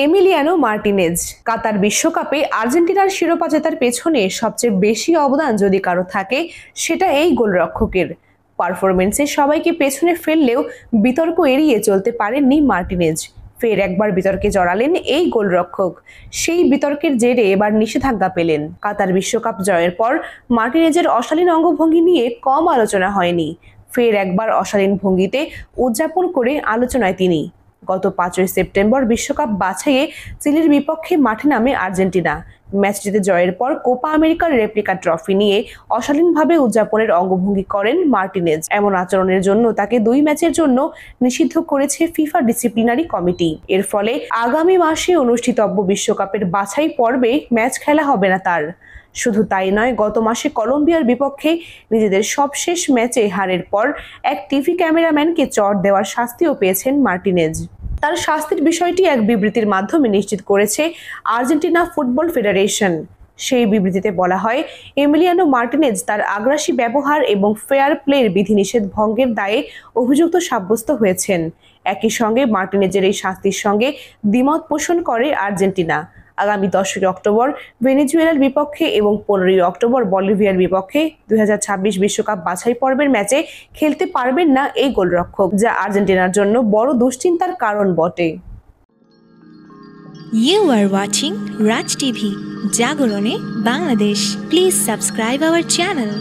Emiliano Martinez. কাতার বিশ্বকাপে আর্জেন্টিনার শিরোপা জেতার পেছনে সবচেয়ে বেশি অবদান যদি কারো থাকে সেটা এই গোলরক্ষকের। পারফরমেন্সে সবাইকে পেছনে ফেললেও বিতর্ক এড়িয়ে চলতে পারেননি মার্টিনেজ। ফের একবার বিতর্কে জড়ালেন এই গোলরক্ষক। সেই বিতর্কের জেরে এবার নিষেধাজ্ঞা পেলেন। কাতার বিশ্বকাপ জয়ের পর মার্টিনেজের অশালীন অঙ্গভঙ্গি নিয়ে কম আলোচনা হয়নি। ফের একবার অশালীন ভঙ্গিতে উদযাপন করে আলোচনায় তিনি। গত 5ই সেপ্টেম্বর বিশ্বকাপ বাছাইয়ে চিলির বিপক্ষে মাঠে নামে আর্জেন্টিনা। ম্যাচটিতে জয়ের পর কোপা আমেরিকার রেপ্লিকা ট্রফি নিয়ে অশালীনভাবে উদযাপনের অঙ্গভঙ্গি করেন মার্টিনেজ। এমন আচরণের জন্য তাকে 2 ম্যাচের জন্য নিষিদ্ধ করেছে ফিফা ডিসিপ্লিনারি কমিটি। এর ফলে আগামী মাসে অনুষ্ঠিতব্য বিশ্বকাপের বাছাই পর্বে ম্যাচ খেলা হবে না তার। শুধু তাই নয়, গত মাসে কলম্বিয়ার বিপক্ষে নিজেদের সবশেষ ম্যাচে হারের পর এক টিভি ক্যামেরাম্যানকে চড় দেওয়ার শাস্তিও পেয়েছেন মার্টিনেজ। তার শাস্তির বিষয়টি এক বিবৃতির মাধ্যমে নিশ্চিত করেছে আর্জেন্টিনা ফুটবল ফেডারেশন। সেই বিবৃতিতে বলা হয়, এমিলিয়ানো মার্টিনেজ তার আগ্রাসী ব্যবহার এবং ফেয়ার প্লের বিধিনিষেধ ভঙ্গের দায়ে অভিযুক্ত সাব্যস্ত হয়েছেন। একই সঙ্গে মার্টিনেজের এই শাস্তির সঙ্গে দ্বিমত পোষণ করে আর্জেন্টিনা। আগামী 10 অক্টোবর ভেনেজুয়েলার বিপক্ষে এবং 15 অক্টোবর বলিভিয়ার বিপক্ষে 2026 বিশ্বকাপ বাছাই পর্বের ম্যাচে খেলতে পারবেন না এই গোলরক্ষক, যা আর্জেন্টিনার জন্য বড় দুশ্চিন্তার কারণ বটে। You are watching Raj TV, জাগরণে Bangladesh. Please subscribe our channel.